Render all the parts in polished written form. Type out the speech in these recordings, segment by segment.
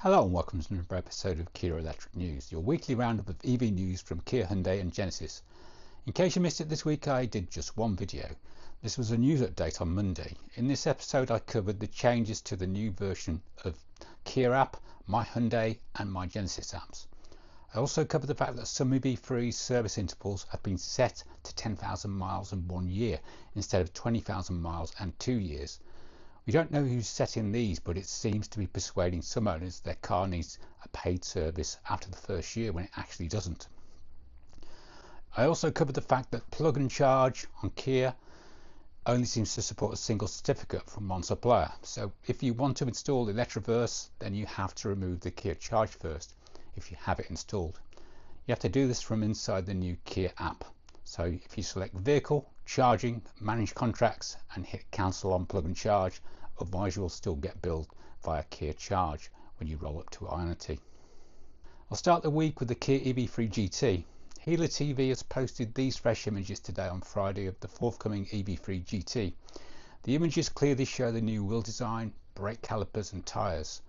Hello and welcome to another episode of Kia Electric News, your weekly roundup of EV news from Kia, Hyundai and Genesis. In case you missed it this week, I did just one video. This was a news update on Monday. In this episode I covered the changes to the new version of Kia app, My Hyundai and My Genesis apps. I also covered the fact that some EV3 service intervals have been set to 10,000 miles and 1 year instead of 20,000 miles and 2 years. We don't know who's setting these, but it seems to be persuading some owners their car needs a paid service after the first year when it actually doesn't. I also covered the fact that plug and charge on Kia only seems to support a single certificate from one supplier. So if you want to install Electroverse, then you have to remove the Kia charge first if you have it installed. You have to do this from inside the new Kia app. So if you select vehicle, charging, manage contracts and hit cancel on plug and charge, otherwise you will still get billed via Kia Charge when you roll up to Ioniq. I'll start the week with the Kia EV3 GT. Healer TV has posted these fresh images today on Friday of the forthcoming EV3 GT. The images clearly show the new wheel design, brake calipers and tyres.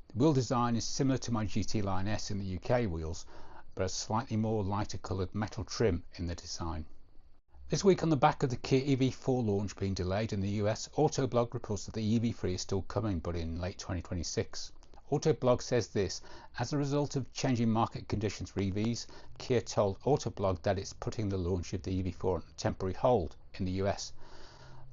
The wheel design is similar to my GT Line S in the UK wheels, but a slightly more lighter coloured metal trim in the design. This week, on the back of the Kia EV4 launch being delayed in the US, Autoblog reports that the EV3 is still coming, but in late 2026. Autoblog says this: as a result of changing market conditions for EVs, Kia told Autoblog that it's putting the launch of the EV4 on a temporary hold in the US,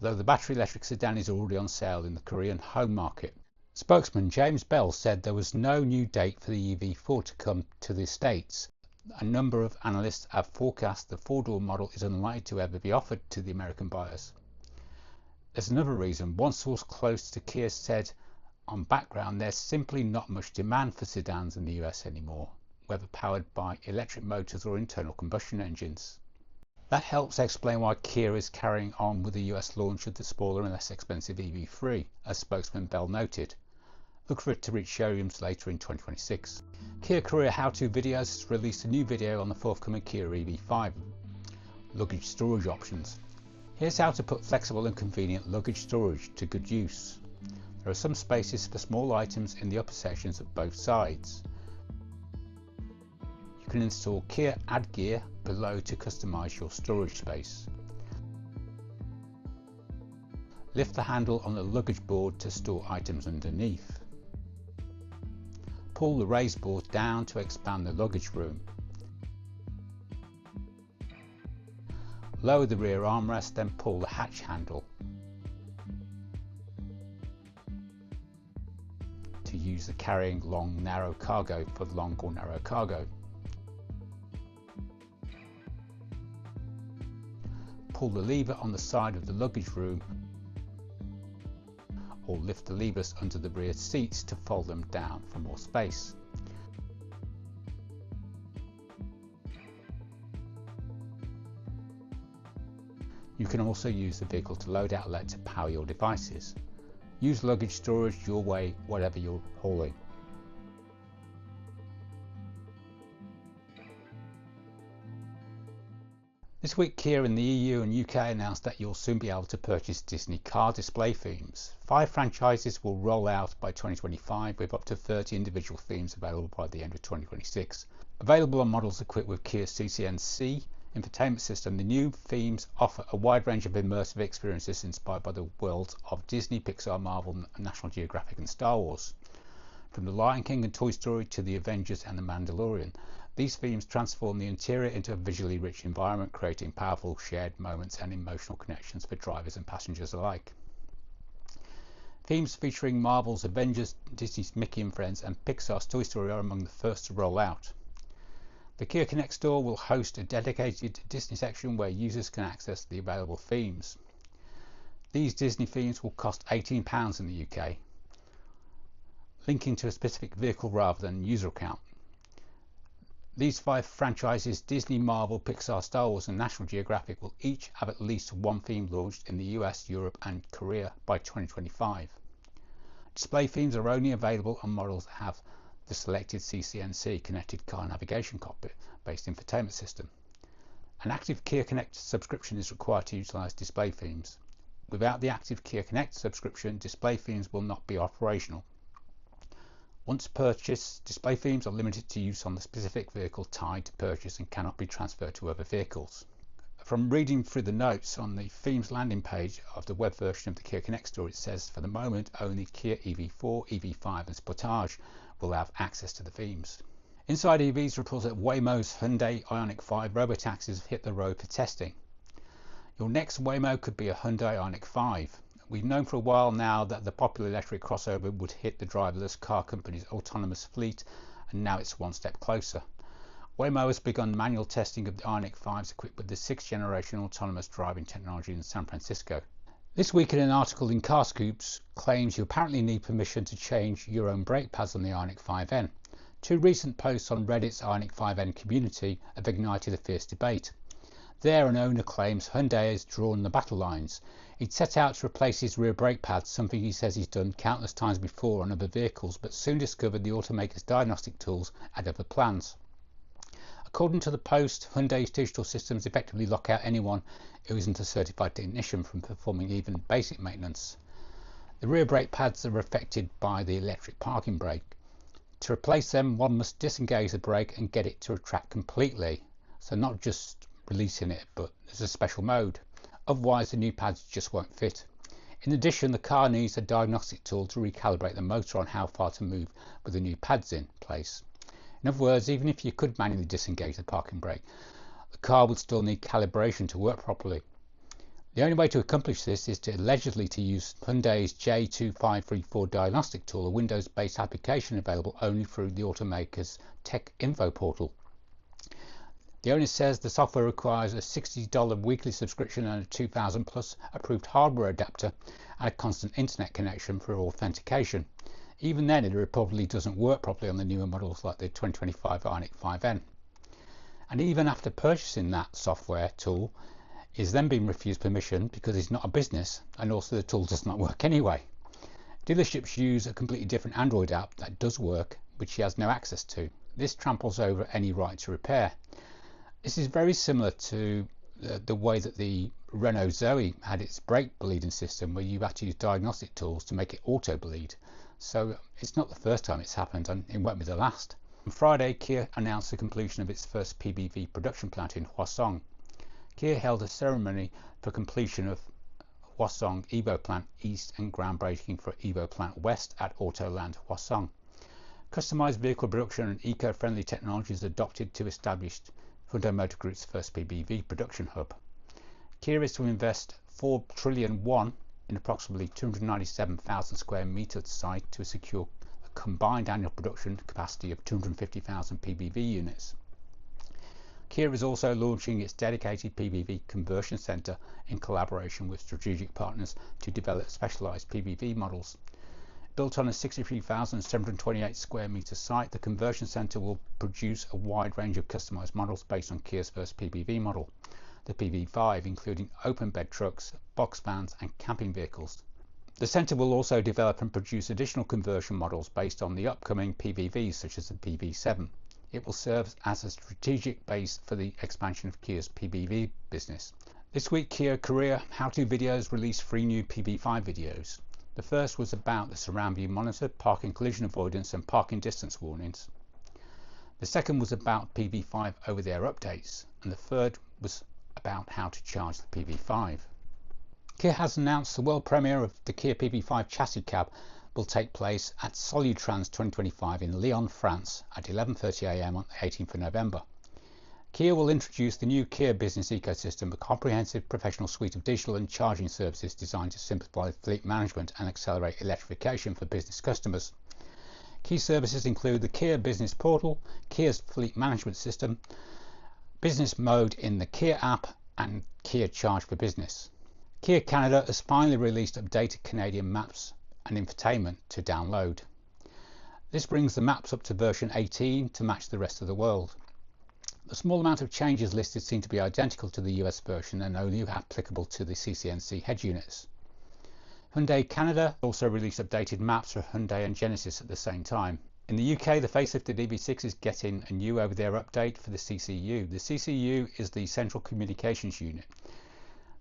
though the battery electric sedan is already on sale in the Korean home market. Spokesman James Bell said there was no new date for the EV4 to come to the States. A number of analysts have forecast the four-door model is unlikely to ever be offered to the American buyers. There's another reason. One source close to Kia said on background there's simply not much demand for sedans in the US anymore, whether powered by electric motors or internal combustion engines. That helps explain why Kia is carrying on with the US launch of the smaller and less expensive EV3, as spokesman Bell noted. Look for it to reach showrooms later in 2026. Kia Korea How-To Videos has released a new video on the forthcoming Kia EV5 luggage storage options. Here's how to put flexible and convenient luggage storage to good use. There are some spaces for small items in the upper sections of both sides. You can install Kia Add Gear below to customize your storage space. Lift the handle on the luggage board to store items underneath. Pull the raised board down to expand the luggage room. Lower the rear armrest, then pull the hatch handle to use the carrying long narrow cargo for long or narrow cargo. Pull the lever on the side of the luggage room or lift the levers under the rear seats to fold them down for more space. You can also use the vehicle to load outlet to power your devices. Use luggage storage your way, whatever you're hauling. This week, Kia in the EU and UK announced that you'll soon be able to purchase Disney car display themes. 5 franchises will roll out by 2025 with up to 30 individual themes available by the end of 2026. Available on models equipped with Kia CCNC infotainment system, the new themes offer a wide range of immersive experiences inspired by the worlds of Disney, Pixar, Marvel, National Geographic and Star Wars. From The Lion King and Toy Story to The Avengers and The Mandalorian, these themes transform the interior into a visually rich environment, creating powerful shared moments and emotional connections for drivers and passengers alike. Themes featuring Marvel's Avengers, Disney's Mickey and Friends and Pixar's Toy Story are among the first to roll out. The Kia Connect store will host a dedicated Disney section where users can access the available themes. These Disney themes will cost £18 in the UK, linking to a specific vehicle rather than user account. These 5 franchises, Disney, Marvel, Pixar, Star Wars and National Geographic, will each have at least one theme launched in the US, Europe and Korea by 2025. Display themes are only available on models that have the selected CCNC connected car navigation cockpit based infotainment system. An active Kia Connect subscription is required to utilise display themes. Without the active Kia Connect subscription, display themes will not be operational. Once purchased, display themes are limited to use on the specific vehicle tied to purchase and cannot be transferred to other vehicles. From reading through the notes on the themes landing page of the web version of the Kia Connect store, it says for the moment only Kia EV4, EV5 and Sportage will have access to the themes. Inside EVs reports that Waymo's Hyundai Ioniq 5 robotaxis have hit the road for testing. Your next Waymo could be a Hyundai Ioniq 5. We've known for a while now that the popular electric crossover would hit the driverless car company's autonomous fleet, and now it's one step closer. Waymo has begun manual testing of the Ioniq 5s equipped with the 6th generation autonomous driving technology in San Francisco. This week in an article in Carscoops claims you apparently need permission to change your own brake pads on the Ioniq 5N. Two recent posts on Reddit's Ioniq 5N community have ignited a fierce debate. There, an owner claims Hyundai has drawn the battle lines. He'd set out to replace his rear brake pads, something he says he's done countless times before on other vehicles, but soon discovered the automaker's diagnostic tools had other plans. According to the post, Hyundai's digital systems effectively lock out anyone who isn't a certified technician from performing even basic maintenance. The rear brake pads are affected by the electric parking brake. To replace them, one must disengage the brake and get it to retract completely. So not just releasing it, but there's a special mode. Otherwise, the new pads just won't fit. In addition, the car needs a diagnostic tool to recalibrate the motor on how far to move with the new pads in place. In other words, even if you could manually disengage the parking brake, the car would still need calibration to work properly. The only way to accomplish this is to allegedly use Hyundai's J2534 diagnostic tool, a Windows-based application available only through the automaker's tech info portal. The owner says the software requires a $60 weekly subscription and a 2000 plus approved hardware adapter and a constant internet connection for authentication. Even then, it probably doesn't work properly on the newer models like the 2025 Ioniq 5N. And even after purchasing that software tool, is then being refused permission because it's not a business, and also the tool does not work anyway. Dealerships use a completely different Android app that does work, which he has no access to. This tramples over any right to repair. This is very similar to the way that the Renault Zoe had its brake bleeding system, where you had to use diagnostic tools to make it auto bleed. So it's not the first time it's happened, and it won't be the last. On Friday, Kia announced the completion of its first PBV production plant in Hwaseong. Kia held a ceremony for completion of Hwaseong EVO Plant East and groundbreaking for EVO Plant West at Autoland Hwaseong. Customized vehicle production and eco-friendly technologies adopted to establish Hyundai Motor Group's first PBV production hub. Kia is to invest $4 trillion in approximately 297,000 square metre site to secure a combined annual production capacity of 250,000 PBV units. Kia is also launching its dedicated PBV conversion centre in collaboration with strategic partners to develop specialised PBV models. Built on a 63,728 square metre site, the conversion centre will produce a wide range of customised models based on Kia's first PBV model, the PV5, including open bed trucks, box vans and camping vehicles. The centre will also develop and produce additional conversion models based on the upcoming PBVs such as the PV7. It will serve as a strategic base for the expansion of Kia's PBV business. This week, Kia Korea how-to videos released 3 new PV5 videos. The first was about the surround view monitor, parking collision avoidance and parking distance warnings. The second was about PV5 over-the-air updates, and the third was about how to charge the PV5. Kia has announced the world premiere of the Kia PV5 chassis cab will take place at Solutrans 2025 in Lyon, France at 11:30 AM on the 18th of November. Kia will introduce the new Kia business ecosystem, a comprehensive professional suite of digital and charging services designed to simplify fleet management and accelerate electrification for business customers. Key services include the Kia Business Portal, Kia's fleet management system, business mode in the Kia app and Kia Charge for Business. Kia Canada has finally released updated Canadian maps and infotainment to download. This brings the maps up to version 18 to match the rest of the world. The small amount of changes listed seem to be identical to the US version and only applicable to the CCNC head units. Hyundai Canada also released updated maps for Hyundai and Genesis at the same time. In the UK, the facelifted EV6 is getting a new over-the-air update for the CCU. The CCU is the Central Communications Unit.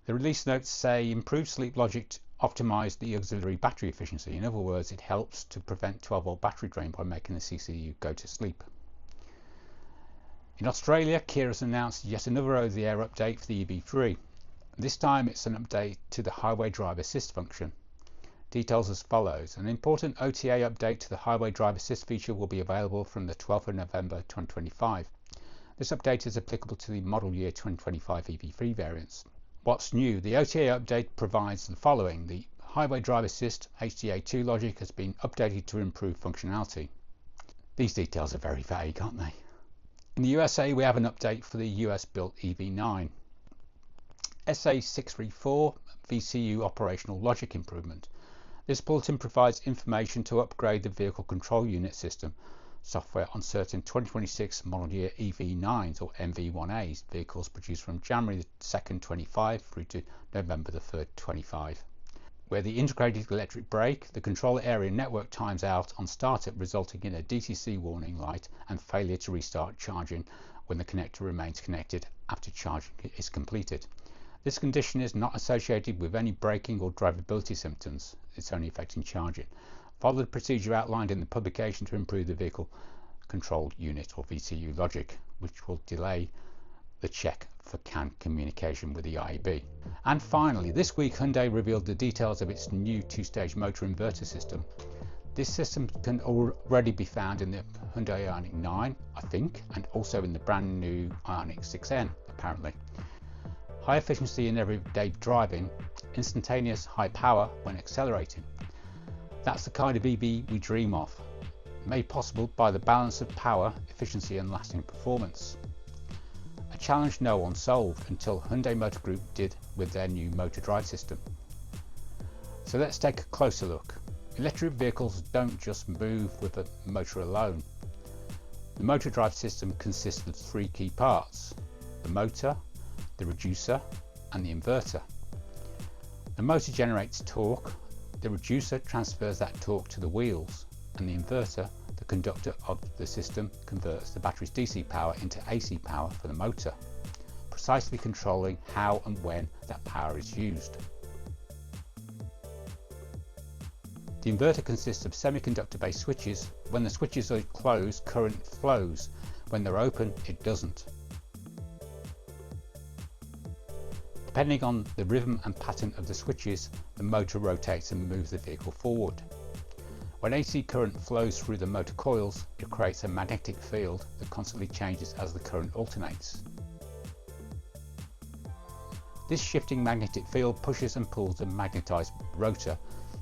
The release notes say improved sleep logic optimize the auxiliary battery efficiency. In other words, it helps to prevent 12-volt battery drain by making the CCU go to sleep. In Australia, Kia has announced yet another over-the-air update for the EV3. This time it's an update to the highway drive assist function. Details as follows. An important OTA update to the highway drive assist feature will be available from the 12th of November 2025. This update is applicable to the model year 2025 EV3 variants. What's new? The OTA update provides the following. The highway drive assist HDA2 logic has been updated to improve functionality. These details are very vague, aren't they? In the USA, we have an update for the US Built EV9. SA634 VCU operational logic improvement. This bulletin provides information to upgrade the vehicle control unit system software on certain 2026 model year EV9s or MV1As vehicles produced from January 2nd, 25 through to November 3rd, 25. Where the integrated electric brake, the controller area network times out on startup, resulting in a DTC warning light and failure to restart charging when the connector remains connected after charging is completed. This condition is not associated with any braking or drivability symptoms. It's only affecting charging. Follow the procedure outlined in the publication to improve the vehicle control unit or VCU logic, which will delay the check for CAN communication with the IEB. And finally, this week Hyundai revealed the details of its new two-stage motor inverter system. This system can already be found in the Hyundai Ioniq 9, I think, and also in the brand new Ioniq 6N, apparently. High efficiency in everyday driving, instantaneous high power when accelerating. That's the kind of EV we dream of, made possible by the balance of power, efficiency and lasting performance. A challenge no one solved until Hyundai Motor Group did with their new motor drive system. So let's take a closer look. Electric vehicles don't just move with a motor alone. The motor drive system consists of three key parts: the motor, the reducer and the inverter. The motor generates torque, the reducer transfers that torque to the wheels, and the inverter, the conductor of the system, converts the battery's DC power into AC power for the motor, precisely controlling how and when that power is used. The inverter consists of semiconductor-based switches. When the switches are closed, current flows. When they're open, it doesn't. Depending on the rhythm and pattern of the switches, the motor rotates and moves the vehicle forward. When AC current flows through the motor coils, it creates a magnetic field that constantly changes as the current alternates. This shifting magnetic field pushes and pulls the magnetized rotor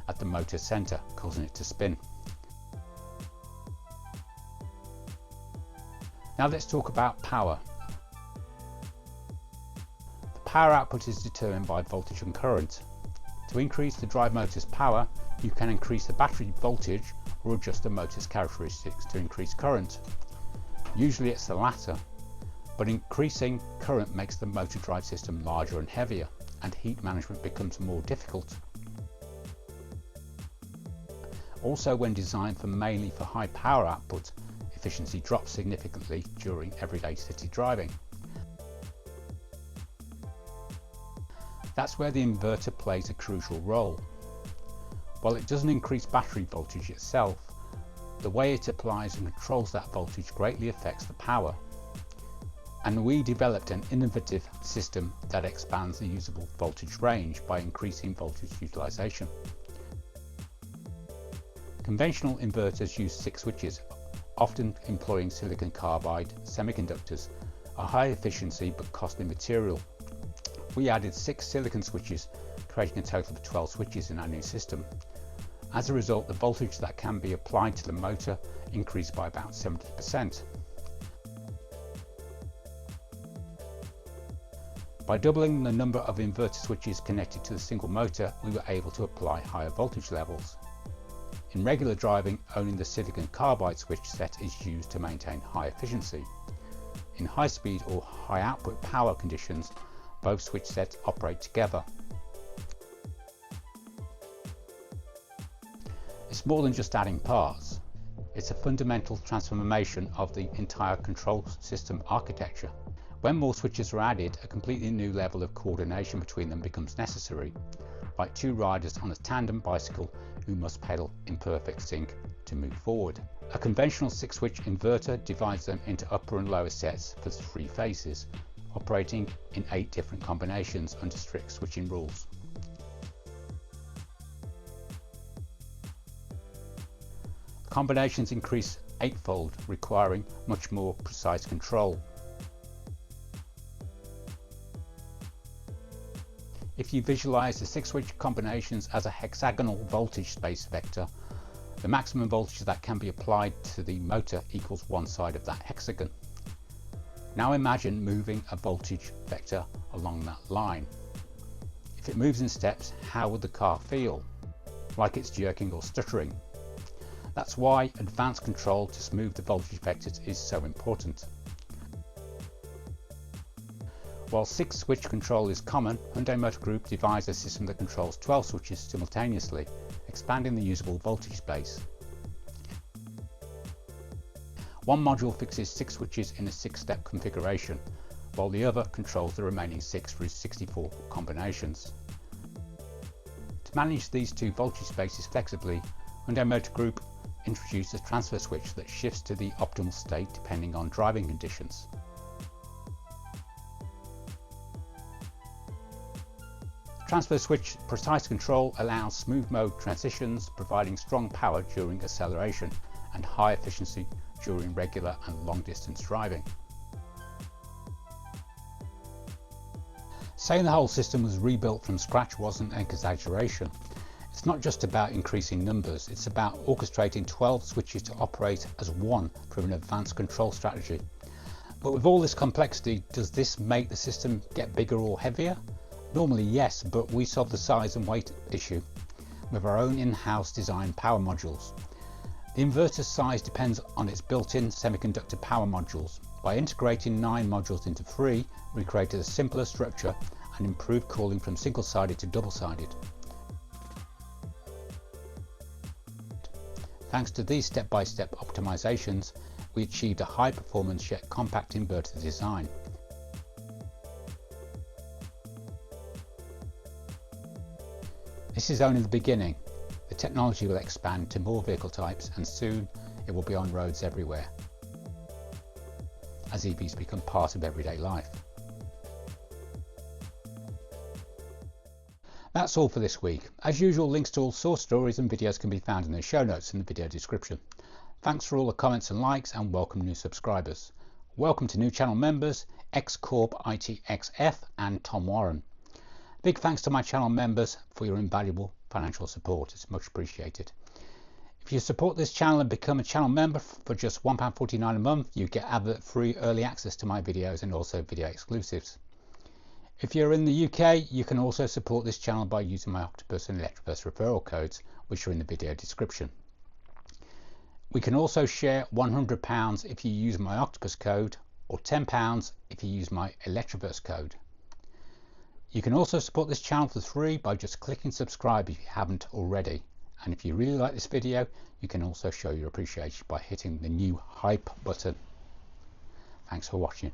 at the motor center, causing it to spin. Now let's talk about power. Power output is determined by voltage and current. To increase the drive motor's power, you can increase the battery voltage or adjust the motor's characteristics to increase current. Usually it's the latter, but increasing current makes the motor drive system larger and heavier, and heat management becomes more difficult. Also, when designed mainly for high power output, efficiency drops significantly during everyday city driving. That's where the inverter plays a crucial role. While it doesn't increase battery voltage itself, the way it applies and controls that voltage greatly affects the power. And we developed an innovative system that expands the usable voltage range by increasing voltage utilization. Conventional inverters use 6 switches, often employing silicon carbide semiconductors, a high efficiency but costly material. We added 6 silicon switches, creating a total of 12 switches in our new system. As a result, the voltage that can be applied to the motor increased by about 70%. By doubling the number of inverter switches connected to the single motor, we were able to apply higher voltage levels. In regular driving, only the silicon carbide switch set is used to maintain high efficiency. In high speed or high output power conditions, both switch sets operate together. It's more than just adding parts. It's a fundamental transformation of the entire control system architecture. When more switches are added, a completely new level of coordination between them becomes necessary. like two riders on a tandem bicycle who must pedal in perfect sync to move forward. A conventional 6-switch inverter divides them into upper and lower sets for 3 phases, operating in 8 different combinations under strict switching rules. Combinations increase 8-fold, requiring much more precise control. If you visualize the 6-switch combinations as a hexagonal voltage space vector, the maximum voltage that can be applied to the motor equals one side of that hexagon. Now imagine moving a voltage vector along that line. If it moves in steps, how would the car feel? Like it's jerking or stuttering. That's why advanced control to smooth the voltage vectors is so important. While 6-switch control is common, Hyundai Motor Group devised a system that controls 12 switches simultaneously, expanding the usable voltage space. One module fixes 6 switches in a 6-step configuration, while the other controls the remaining 6 through 64 combinations. To manage these 2 voltage spaces flexibly, Hyundai Motor Group introduced a transfer switch that shifts to the optimal state depending on driving conditions. Transfer switch precise control allows smooth mode transitions, providing strong power during acceleration and high efficiency during regular and long distance driving. Saying the whole system was rebuilt from scratch wasn't an exaggeration. It's not just about increasing numbers, it's about orchestrating 12 switches to operate as one through an advanced control strategy. But with all this complexity, does this make the system get bigger or heavier? Normally yes, but we solve the size and weight issue with our own in-house designed power modules. The inverter's size depends on its built-in semiconductor power modules. By integrating 9 modules into 3, we created a simpler structure and improved cooling from single-sided to double-sided. Thanks to these step-by-step optimizations, we achieved a high-performance yet compact inverter design. This is only the beginning. The technology will expand to more vehicle types and soon it will be on roads everywhere as EVs become part of everyday life. That's all for this week. As usual, links to all source stories and videos can be found in the show notes in the video description. Thanks for all the comments and likes, and welcome new subscribers. Welcome to new channel members X-Corp ITXF and Tom Warren. Big thanks to my channel members for your invaluable financial support. It's much appreciated. If you support this channel and become a channel member for just £1.49 a month, you get advert-free early access to my videos and also video exclusives. If you're in the UK, you can also support this channel by using my Octopus and Electroverse referral codes, which are in the video description. We can also share £100 if you use my Octopus code, or £10 if you use my Electroverse code. You can also support this channel for free by just clicking subscribe if you haven't already. And if you really like this video, you can also show your appreciation by hitting the new hype button. Thanks for watching.